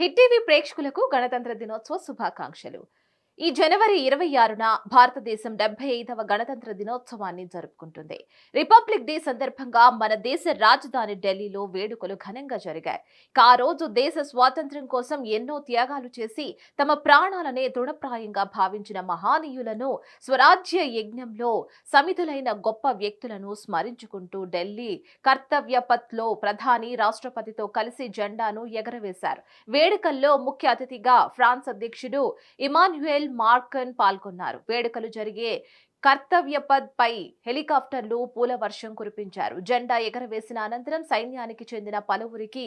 Hit TV ప్రేక్షకులకు గణతంత్ర దినోత్సవ శుభాకాంక్షలు. ఈ జనవరి 26న భారతదేశం 75వ గణతంత్ర దినోత్సవాన్ని జరుపుకుంటుంది. రిపబ్లిక్ డే సందర్భంగా మన దేశ రాజధాని ఢిల్లీలో వేడుకలు ఘనంగా జరిగాయి. ఆ రోజు దేశ స్వాతంత్ర్యం కోసం ఎన్నో త్యాగాలు చేసి తమ ప్రాణాలనే తృణప్రాయంగా భావించిన మహానీయులను, స్వరాజ్య యజ్ఞంలో సమిధులైన గొప్ప వ్యక్తులను స్మరించుకుంటూ ఢిల్లీ కర్తవ్య పథ్లో ప్రధాని, రాష్ట్రపతితో కలిసి జెండాను ఎగరవేశారు. వేడుకల్లో ముఖ్య అతిథిగా ఫ్రాన్స్ అధ్యక్షుడు ఇమాన్యుయల్ మార్కన్ పాల్గొన్నారు. వేడుకలు జరిగే కర్తవ్య పథ్ పై హెలికాప్టర్లు పూల వర్షం కురిపించారు. జెండా ఎగరవేసిన అనంతరం సైన్యానికి చెందిన పలువురికి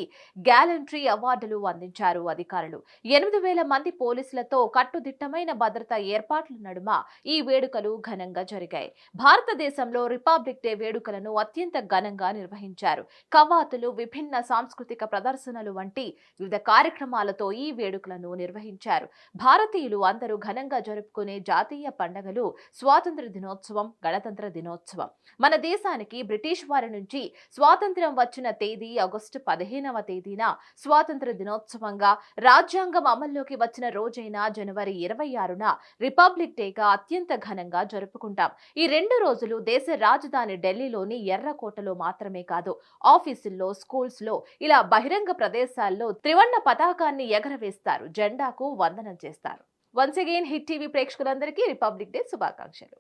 గ్యాలంట్రీ అవార్డులు అందించారు అధికారులు. 8,000 మంది పోలీసులతో కట్టుదిట్టమైన భద్రతా ఏర్పాట్ల నడుమ ఈ వేడుకలు ఘనంగా జరిగాయి. భారతదేశంలో రిపబ్లిక్ డే వేడుకలను అత్యంత ఘనంగా నిర్వహించారు. కవాతులు, విభిన్న సాంస్కృతిక ప్రదర్శనలు వంటి వివిధ కార్యక్రమాలతో ఈ వేడుకలను నిర్వహించారు. భారతీయులు అందరూ ఘనంగా జరుపుకునే జాతీయ పండుగలు స్వాతంత్ర దినోత్సవం, గణతంత్ర దినోత్సవం. మన దేశానికి బ్రిటిష్ వారి నుంచి స్వాతంత్ర్యం వచ్చిన తేదీ ఆగస్టు 15వ తేదీన స్వాతంత్ర దినోత్సవంగా, రాజ్యాంగం అమల్లోకి వచ్చిన రోజైన జనవరి 26న రిపబ్లిక్ డేగా అత్యంత ఘనంగా జరుపుకుంటాం. ఈ 2 రోజులు దేశ రాజధాని ఢిల్లీలోని ఎర్రకోటలో మాత్రమే కాదు, ఆఫీసుల్లో, స్కూల్స్ లో, ఇలా బహిరంగ ప్రదేశాల్లో త్రివర్ణ పతాకాన్ని ఎగరవేస్తారు, జెండాకు వందనం చేస్తారు. వన్స్ అగైన్ హిట్ టీవీ ప్రేక్షకులందరికీ రిపబ్లిక్ డే శుభాకాంక్షలు.